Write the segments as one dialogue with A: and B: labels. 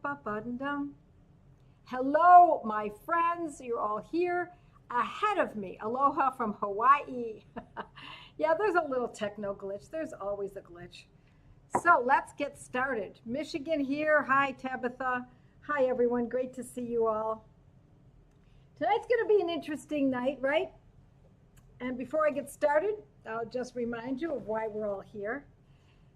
A: Ba-ba-ba-dum-dum. Hello, my friends. You're all here ahead of me. Aloha from Hawaii. Yeah, there's a little techno glitch. There's always a glitch. So let's get started. Michigan here. Hi, Tabitha. Hi, everyone. Great to see you all. Tonight's going to be an interesting night, right? And before I get started, I'll just remind you of why we're all here.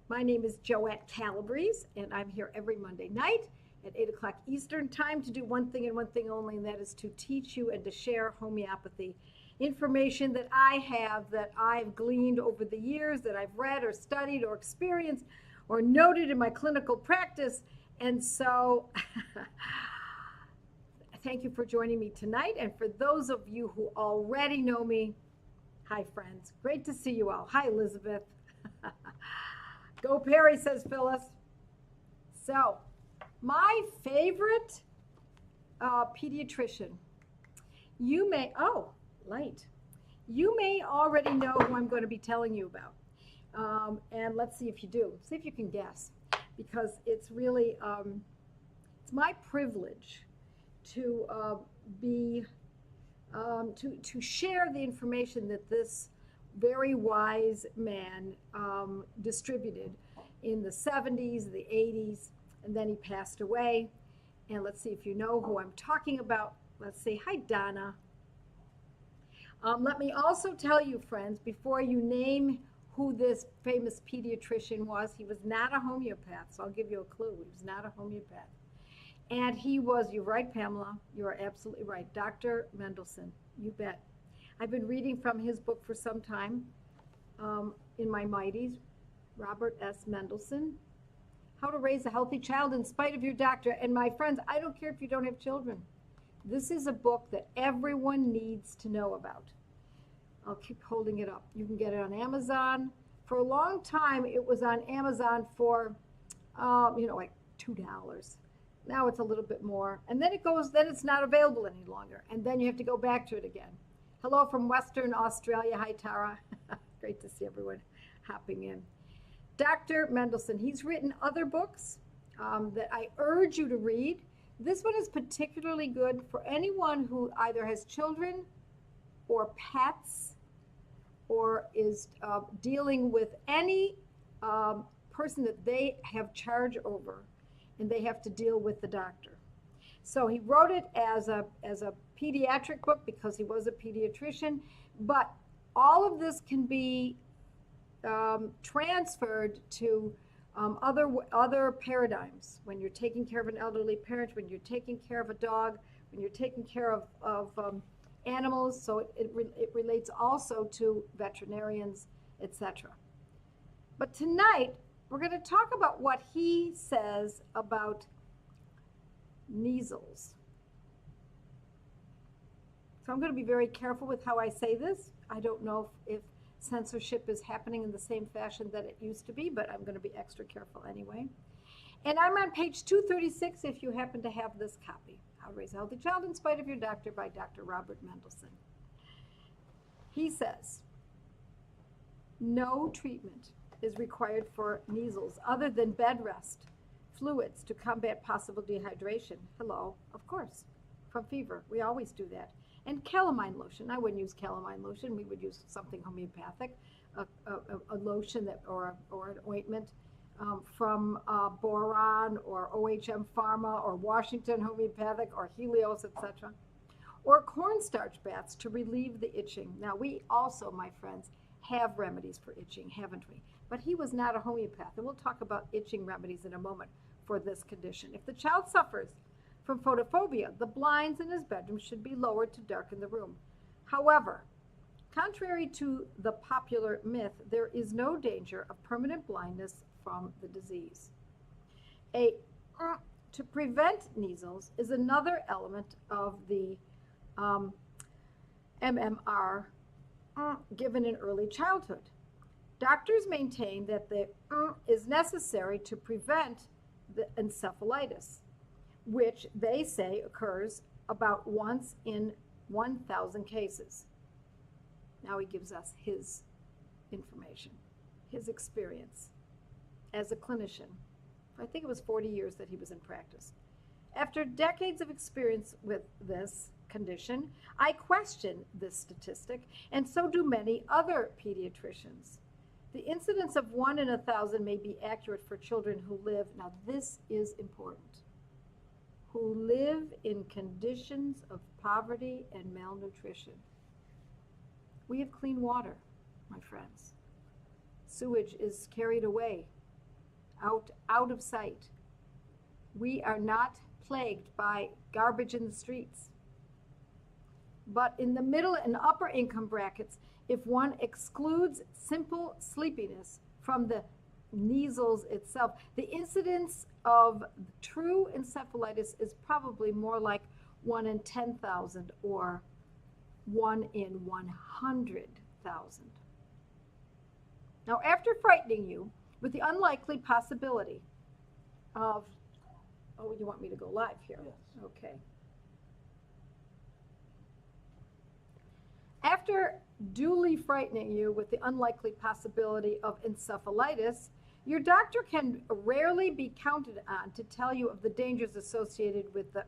A: My name is Joette Calabrese, and I'm here every Monday night at 8 o'clock Eastern time to do one thing and one thing only, and that is to teach you and to share homeopathy. Information that I have, that I've gleaned over the years, that I've read or studied or experienced or noted in my clinical practice. And so thank you for joining me tonight. And for those of you who already know me, hi, friends. Great to see you all. Hi, Elizabeth. Go Perry, says Phyllis. So, my favorite pediatrician. You may, light. You may already know who I'm going to be telling you about. And let's see if you do. See if you can guess. Because it's really, it's my privilege to to share the information that this very wise man distributed in the 70s, the 80s, and then he passed away. And let's see if you know who I'm talking about. Let's see. Hi, Donna. Let me also tell you, friends, before you name who this famous pediatrician was, he was not a homeopath. So I'll give you a clue. He was not a homeopath. And he was, you're right, Pamela, you are absolutely right, Dr. Mendelsohn, you bet. I've been reading from his book for some time in my Mighties, Robert S. Mendelsohn, How to Raise a Healthy Child in Spite of Your Doctor. And my friends, I don't care if you don't have children. This is a book that everyone needs to know about. I'll keep holding it up. You can get it on Amazon. For a long time, it was on Amazon for, like $2. Now it's a little bit more. And then then it's not available any longer. And then you have to go back to it again. Hello from Western Australia. Hi, Tara. Great to see everyone hopping in. Dr. Mendelsohn, he's written other books that I urge you to read. This one is particularly good for anyone who either has children or pets or is dealing with any person that they have charge over and they have to deal with the doctor. So he wrote it as a pediatric book because he was a pediatrician, but all of this can be transferred to other paradigms. When you're taking care of an elderly parent, when you're taking care of a dog, when you're taking care of animals, so it relates also to veterinarians, etc. But tonight, we're going to talk about what he says about measles. So I'm going to be very careful with how I say this. I don't know if censorship is happening in the same fashion that it used to be, but I'm going to be extra careful anyway. And I'm on page 236 if you happen to have this copy. How to Raise a Healthy Child in Spite of Your Doctor by Dr. Robert Mendelsohn. He says, no treatment is required for measles other than bed rest, fluids to combat possible dehydration. Hello, of course, from fever. We always do that. And calamine lotion. I wouldn't use calamine lotion. We would use something homeopathic, a lotion or an ointment from Boron or OHM Pharma or Washington Homeopathic or Helios, etc. Or cornstarch baths to relieve the itching. Now, we also, my friends, have remedies for itching, haven't we? But he was not a homeopath, and we'll talk about itching remedies in a moment for this condition. If the child suffers from photophobia, the blinds in his bedroom should be lowered to darken the room. However, contrary to the popular myth, there is no danger of permanent blindness from the disease. To prevent measles is another element of the MMR given in early childhood. Doctors maintain that the is necessary to prevent the encephalitis, which they say occurs about once in 1,000 cases. Now he gives us his information, his experience as a clinician. I think it was 40 years that he was in practice. After decades of experience with this condition, I question this statistic, and so do many other pediatricians. The incidence of 1 in 1,000 may be accurate for children who live, now this is important, who live in conditions of poverty and malnutrition. We have clean water, my friends. Sewage is carried away, out of sight. We are not plagued by garbage in the streets. But in the middle and upper income brackets, if one excludes simple sleepiness from the measles itself, the incidence of true encephalitis is probably more like 1 in 10,000 or 1 in 100,000. Now, after frightening you with the unlikely possibility of, oh, you want me to go live here?
B: Yes.
A: Okay. After duly frightening you with the unlikely possibility of encephalitis, your doctor can rarely be counted on to tell you of the dangers associated with the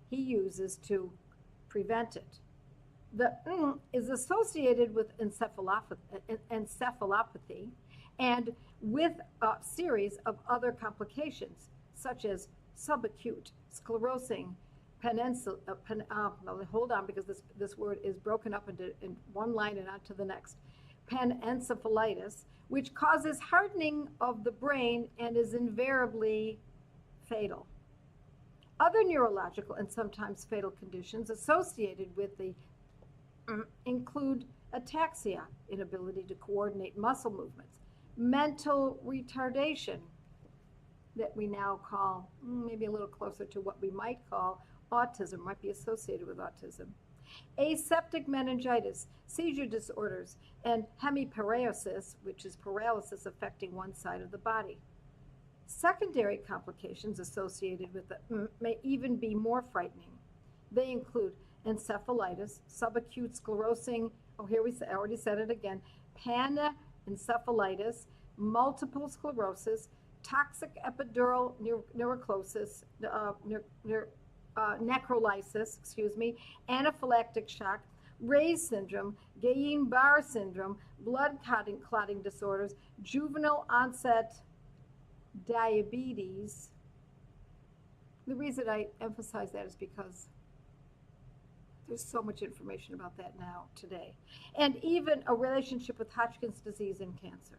A: he uses to prevent it. The is associated with encephalopathy and with a series of other complications, such as subacute sclerosing hold on, because this word is broken up in one line and on to the next. Panencephalitis, which causes hardening of the brain and is invariably fatal. Other neurological and sometimes fatal conditions associated with the include ataxia, inability to coordinate muscle movements, mental retardation, that we now call maybe a little closer to what we might call autism, might be associated with autism, aseptic meningitis, seizure disorders, and hemiparesis, which is paralysis affecting one side of the body. Secondary complications associated with it may even be more frightening. They include encephalitis, subacute sclerosing, I already said it again, panencephalitis, multiple sclerosis, toxic epidural necrolysis, anaphylactic shock, Ray's syndrome, Guillain-Barré syndrome, blood clotting disorders, juvenile onset diabetes. The reason I emphasize that is because there's so much information about that now today, and even a relationship with Hodgkin's disease and cancer.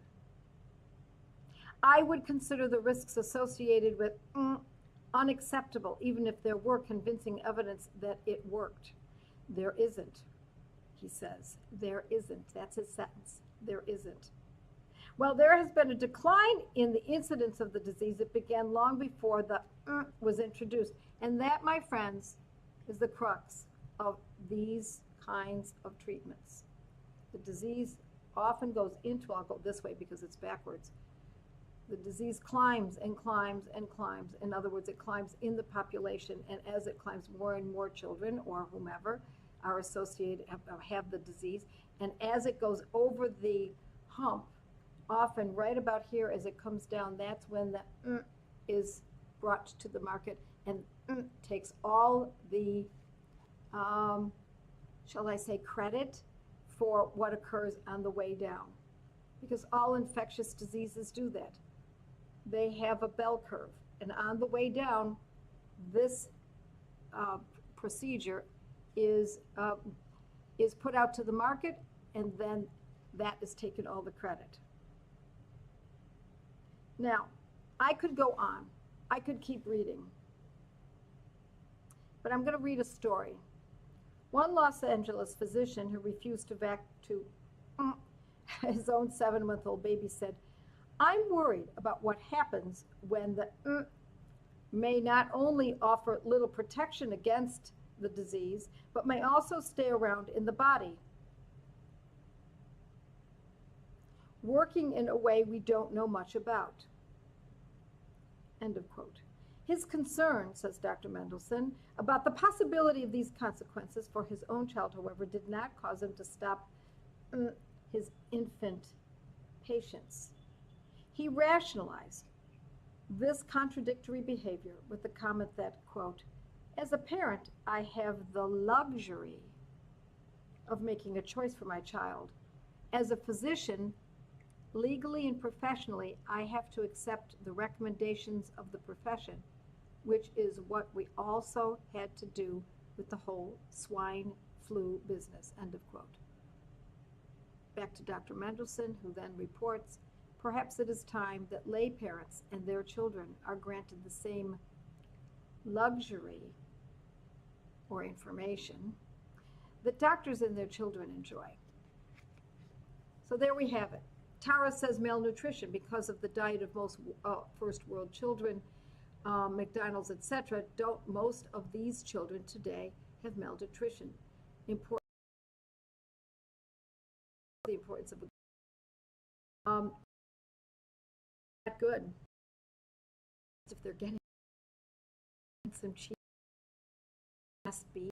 A: I would consider the risks associated with unacceptable, even if there were convincing evidence that it worked. There isn't, he says. There isn't. That's his sentence. There isn't. Well, there has been a decline in the incidence of the disease. It began long before the was introduced. And that, my friends, is the crux of these kinds of treatments. The disease often goes into, I'll go this way because it's backwards. The disease climbs and climbs and climbs. In other words, it climbs in the population, and as it climbs, more and more children or whomever are associated, have the disease. And as it goes over the hump, often right about here as it comes down, that's when the is brought to the market and takes all the, shall I say, credit for what occurs on the way down. Because all infectious diseases do that. They have a bell curve, and on the way down, this procedure is put out to the market, and then that is taken all the credit. Now, I could go on. I could keep reading. But I'm going to read a story. One Los Angeles physician who refused to his own 7-month-old baby said, "I'm worried about what happens when the may not only offer little protection against the disease, but may also stay around in the body, working in a way we don't know much about." End of quote. His concern, says Dr. Mendelsohn, about the possibility of these consequences for his own child, however, did not cause him to stop his infant patients. He rationalized this contradictory behavior with the comment that, quote, as a parent, I have the luxury of making a choice for my child. As a physician, legally and professionally, I have to accept the recommendations of the profession, which is what we also had to do with the whole swine flu business, end of quote. Back to Dr. Mendelsohn, who then reports, perhaps it is time that lay parents and their children are granted the same luxury or information that doctors and their children enjoy. So there we have it. Tara says malnutrition because of the diet of most first world children, McDonald's, etc. Most of these children today have malnutrition. The importance of not good. If they're getting some cheese, beef,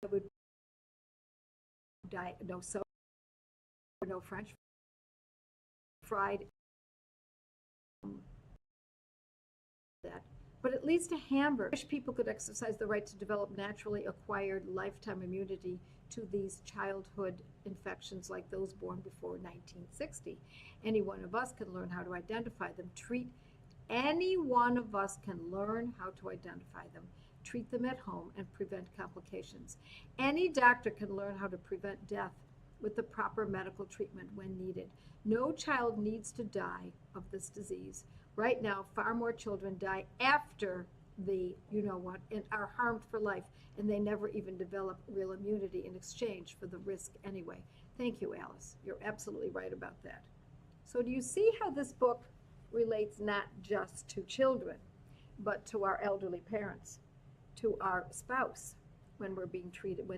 A: I would diet no soda, no French fried. That, but at least a hamburger. I wish people could exercise the right to develop naturally acquired lifetime immunity to these childhood infections like those born before 1960. Any one of us can learn how to identify them. Any one of us can learn how to identify them, treat them at home, and prevent complications. Any doctor can learn how to prevent death with the proper medical treatment when needed. No child needs to die of this disease. Right now, far more children die after the you-know-what and are harmed for life, and they never even develop real immunity in exchange for the risk anyway. Thank you, Alice. You're absolutely right about that. So do you see how this book relates not just to children, but to our elderly parents, to our spouse when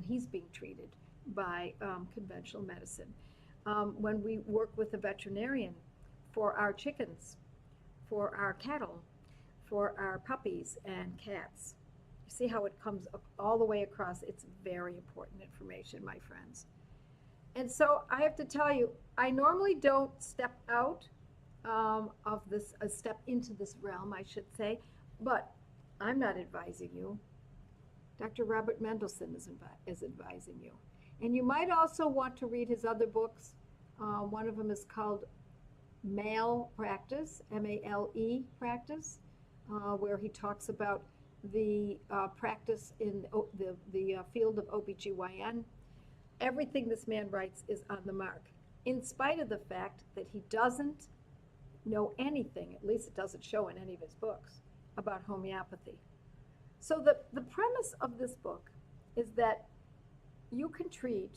A: he's being treated by conventional medicine, when we work with a veterinarian for our chickens, for our cattle, for our puppies and cats. You see how it comes up all the way across? It's very important information, my friends. And so I have to tell you, I normally don't step out of this, step into this realm, I should say, but I'm not advising you. Dr. Robert Mendelsohn is advising you. And you might also want to read his other books. One of them is called Male Practice, M-A-L-E Practice, where he talks about the practice in the field of OBGYN. Everything this man writes is on the mark, in spite of the fact that he doesn't know anything, at least it doesn't show in any of his books, about homeopathy. So the premise of this book is that you can treat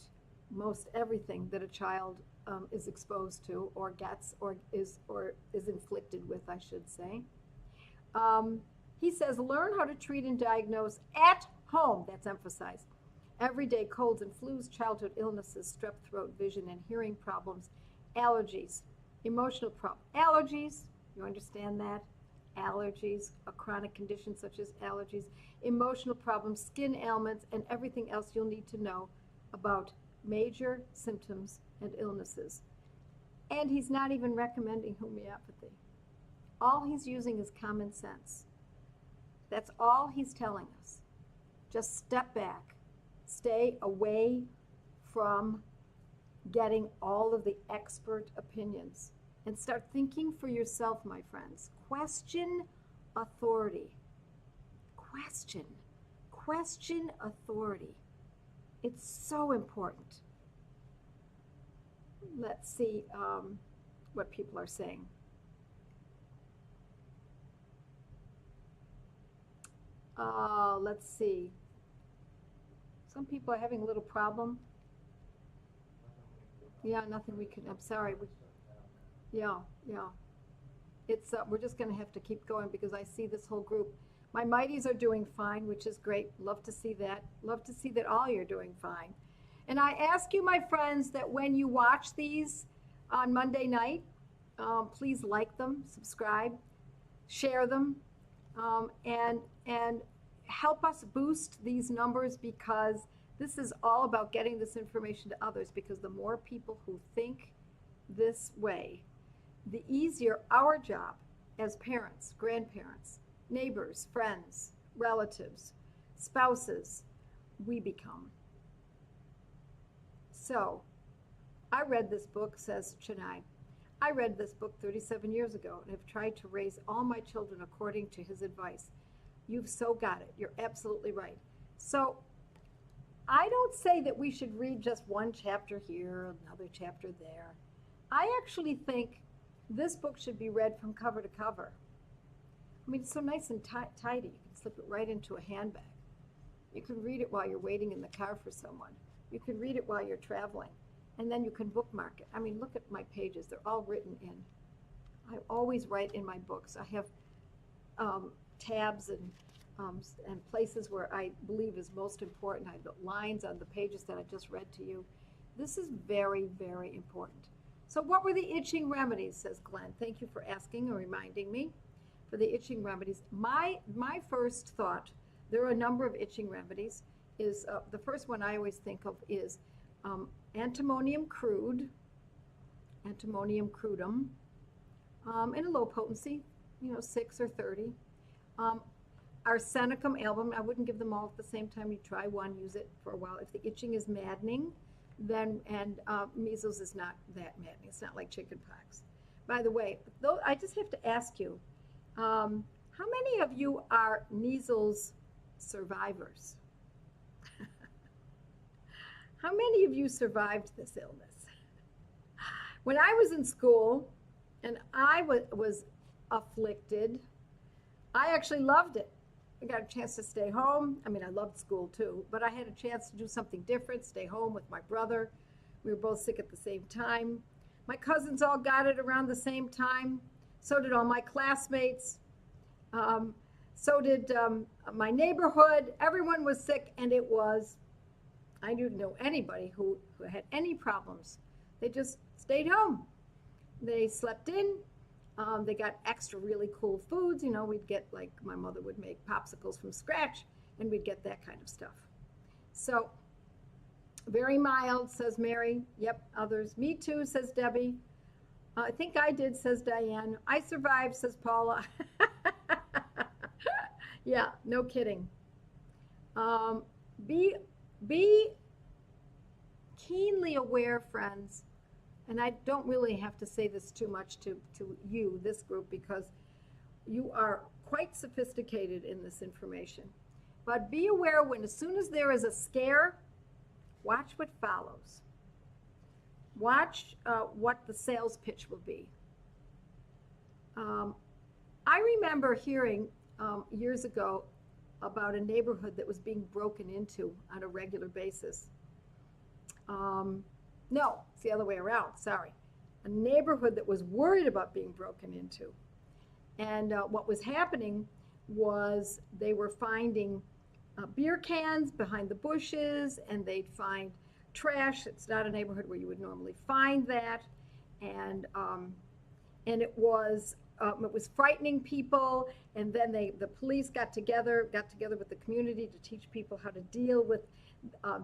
A: most everything that a child is exposed to or gets or is inflicted with, I should say. He says, learn how to treat and diagnose at home, that's emphasized. Everyday colds and flus, childhood illnesses, strep throat, vision and hearing problems, allergies, emotional problems. Allergies, you understand that? Allergies, a chronic condition such as allergies, emotional problems, skin ailments, and everything else you'll need to know about major symptoms and illnesses. And he's not even recommending homeopathy. All he's using is common sense. That's all he's telling us. Just step back. Stay away from getting all of the expert opinions and start thinking for yourself, my friends. Question authority. Question authority. It's so important. Let's see what people are saying. Let's see. Some people are having a little problem. Yeah, nothing we can, I'm sorry. Yeah. It's, we're just going to have to keep going because I see this whole group. My mighties are doing fine, which is great. Love to see that. Love to see that all you're doing fine. And I ask you, my friends, that when you watch these on Monday night, please like them, subscribe, share them, and help us boost these numbers, because this is all about getting this information to others, because the more people who think this way, the easier our job as parents, grandparents, neighbors, friends, relatives, spouses, we become. So, I read this book, says Chennai. I read this book 37 years ago and have tried to raise all my children according to his advice. You've so got it. You're absolutely right. So, I don't say that we should read just one chapter here, another chapter there. I actually think this book should be read from cover to cover. I mean, it's so nice and tidy. You can slip it right into a handbag. You can read it while you're waiting in the car for someone. You can read it while you're traveling. And then you can bookmark it. I mean, look at my pages. They're all written in. I always write in my books. I have tabs and places where I believe is most important. I have the lines on the pages that I just read to you. This is very, very important. So what were the itching remedies, says Glenn. Thank you for asking and reminding me. For the itching remedies, my first thought, there are a number of itching remedies, is the first one I always think of is antimonium crude, antimonium crudum, in a low potency, 6 or 30. Arsenicum album, I wouldn't give them all at the same time. You try one, use it for a while. If the itching is maddening, then, and measles is not that maddening. It's not like chicken pox. By the way, though, I just have to ask you, how many of you are measles survivors? How many of you survived this illness? When I was in school and I was afflicted, I actually loved it. I got a chance to stay home. I mean, I loved school too, but I had a chance to do something different, stay home with my brother. We were both sick at the same time. My cousins all got it around the same time. So did all my classmates. So did my neighborhood. Everyone was sick, and I didn't know anybody who had any problems. They just stayed home. They slept in. They got extra really cool foods. We'd get, like, my mother would make popsicles from scratch, and we'd get that kind of stuff. So, very mild, says Mary. Yep, others. Me too, says Debbie. I think I did, says Diane. I survived, says Paula. Yeah, no kidding. Be keenly aware, friends, and I don't really have to say this too much to you, this group, because you are quite sophisticated in this information. But be aware when, as soon as there is a scare, watch what follows. Watch what the sales pitch will be. I remember hearing years ago about a neighborhood that was being broken into on a regular basis. No, it's the other way around, sorry. A neighborhood that was worried about being broken into. And what was happening was they were finding beer cans behind the bushes, and they'd find trash. It's not a neighborhood where you would normally find that. And it was frightening people, and then the police got together with the community to teach people how to deal with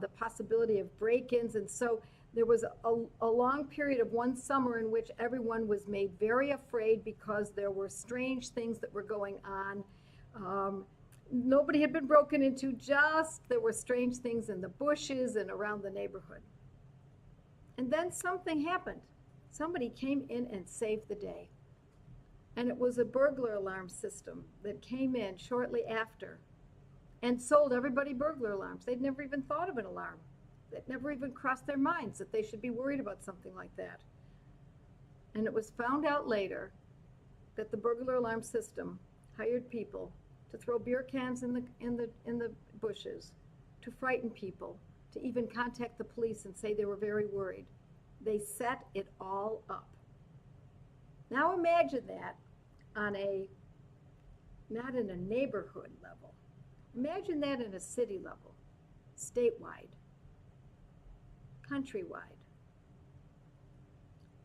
A: the possibility of break-ins. And so there was a long period of one summer in which everyone was made very afraid because there were strange things that were going on. Nobody had been broken into, just there were strange things in the bushes and around the neighborhood. And then something happened. Somebody came in and saved the day. And it was a burglar alarm system that came in shortly after and sold everybody burglar alarms. They'd never even thought of an alarm. It never even crossed their minds that they should be worried about something like that. And it was found out later that the burglar alarm system hired people to throw beer cans in the bushes, to frighten people, to even contact the police and say they were very worried. They set it all up. Now imagine that on not in a neighborhood level. Imagine that in a city level, statewide, countrywide,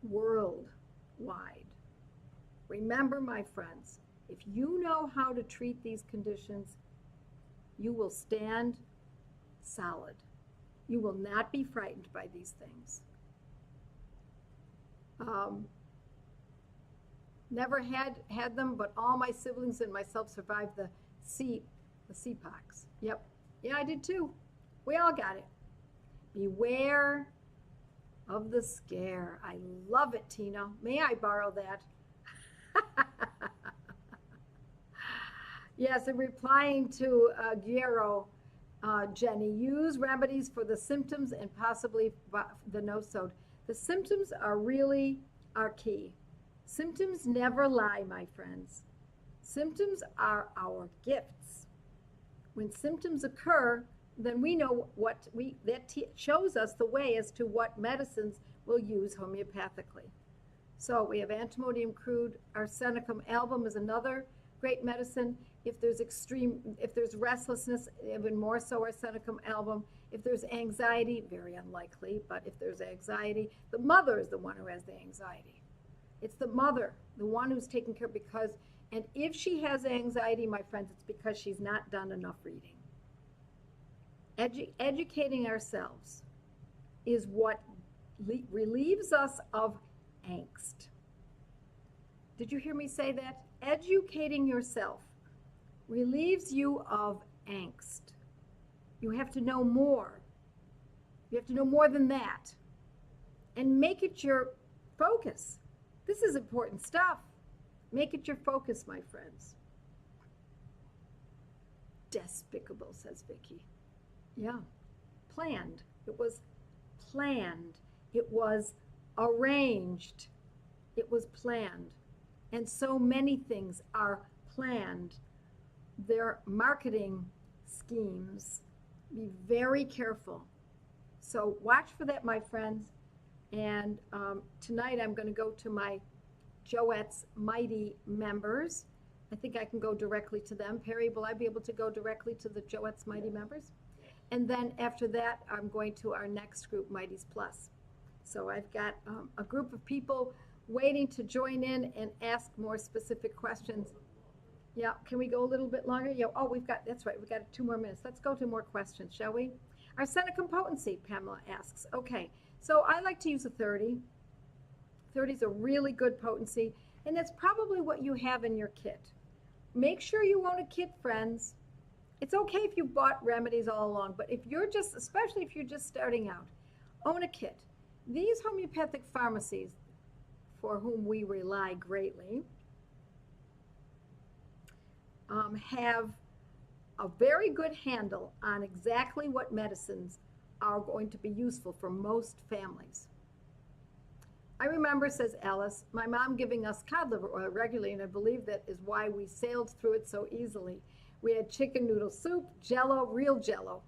A: worldwide. Remember, my friends, if you know how to treat these conditions, you will stand solid. You will not be frightened by these things. Never had them, but all my siblings and myself survived the sea pox. Yep. Yeah, I did too. We all got it. Beware of the scare. I love it, Tina. May I borrow that? Yes, in replying to Guerrero, Jenny, use remedies for the symptoms and possibly the nosode. The symptoms are really our key. Symptoms never lie, my friends. Symptoms are our gifts. When symptoms occur, then we know that shows us the way as to what medicines we'll use homeopathically. So we have antimonium crude. Arsenicum album is another great medicine. If there's restlessness, even more so arsenicum album. If there's anxiety, very unlikely, but if there's anxiety, the mother is the one who has the anxiety. It's the mother, the one who's taking care and if she has anxiety, my friends, it's because she's not done enough reading. Educating ourselves is what relieves us of angst. Did you hear me say that? Educating yourself relieves you of angst. You have to know more. You have to know more than that. And make it your focus. This is important stuff. Make it your focus, my friends. Despicable, says Vicky. Yeah. Planned. It was planned. It was arranged. It was planned. And so many things are planned. They're marketing schemes. Be very careful. So watch for that, my friends. And tonight I'm going to go to my Joette's Mighty members. I think I can go directly to them. Perry, will I be able to go directly to the Joette's Mighty members? And then after that, I'm going to our next group, Mighty's Plus. So I've got a group of people waiting to join in and ask more specific questions. Yeah, can we go a little bit longer? Yeah, oh, that's right, we've got 2 more minutes. Let's go to more questions, shall we? Arsenicum potency, Pamela asks. Okay, so I like to use a 30. 30 is a really good potency, and that's probably what you have in your kit. Make sure you own a kit, friends. It's okay if you bought remedies all along, but if you're especially if you're just starting out, own a kit. These homeopathic pharmacies, for whom we rely greatly, have a very good handle on exactly what medicines are going to be useful for most families. I remember, says Alice, my mom giving us cod liver oil regularly, and I believe that is why we sailed through it so easily. We had chicken noodle soup, Jello, real Jello.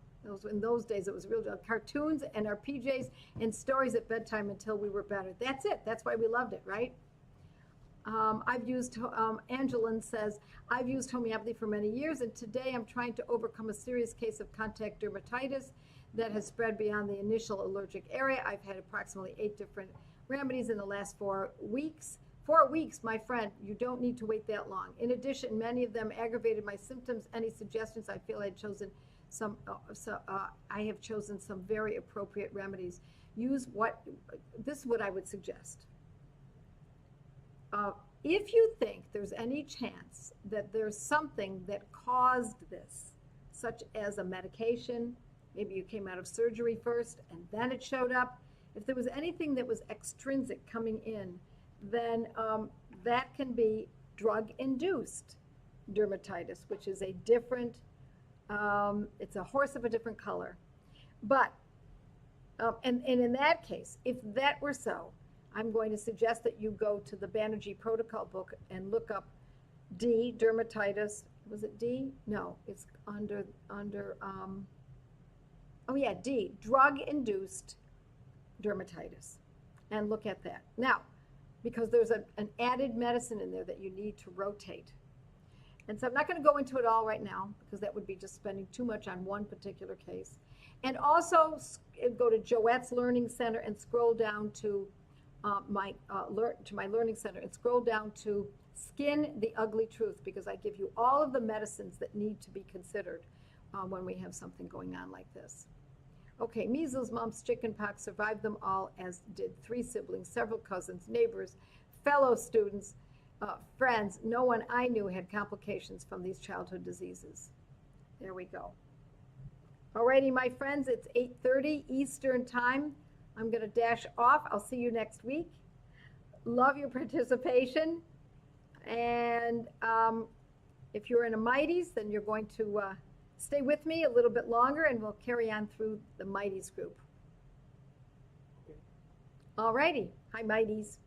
A: In those days, it was real Jello. Cartoons and our PJs and stories at bedtime until we were better. That's it. That's why we loved it, right? Angeline says, I've used homeopathy for many years, and today I'm trying to overcome a serious case of contact dermatitis that has spread beyond the initial allergic area. I've had approximately 8 different remedies in the last 4 weeks. 4 weeks, my friend, you don't need to wait that long. In addition, many of them aggravated my symptoms. Any suggestions? I feel I have chosen some very appropriate remedies. This is what I would suggest. If you think there's any chance that there's something that caused this, such as a medication, maybe you came out of surgery first and then it showed up, if there was anything that was extrinsic coming in, then that can be drug-induced dermatitis, which is a different, it's a horse of a different color. But, and in that case, if that were so, I'm going to suggest that you go to the Banerjee protocol book and look up D, dermatitis. Was it D? No, it's under oh yeah, D, drug-induced dermatitis. And look at that. Now, because there's an added medicine in there that you need to rotate. And so I'm not going to go into it all right now, because that would be just spending too much on one particular case. And also go to Joette's Learning Center and scroll down to my Learning Center and scroll down to Skin the Ugly Truth, because I give you all of the medicines that need to be considered when we have something going on like this. Okay, measles, mumps, chickenpox, survived them all, as did 3 siblings, several cousins, neighbors, fellow students. friends, no one I knew had complications from these childhood diseases. There we go. Alrighty, my friends, it's 8:30 Eastern Time. I'm going to dash off. I'll see you next week. Love your participation. And if you're in a Mighties, then you're going to stay with me a little bit longer, and we'll carry on through the Mighties group. Alrighty. Hi, Mighties.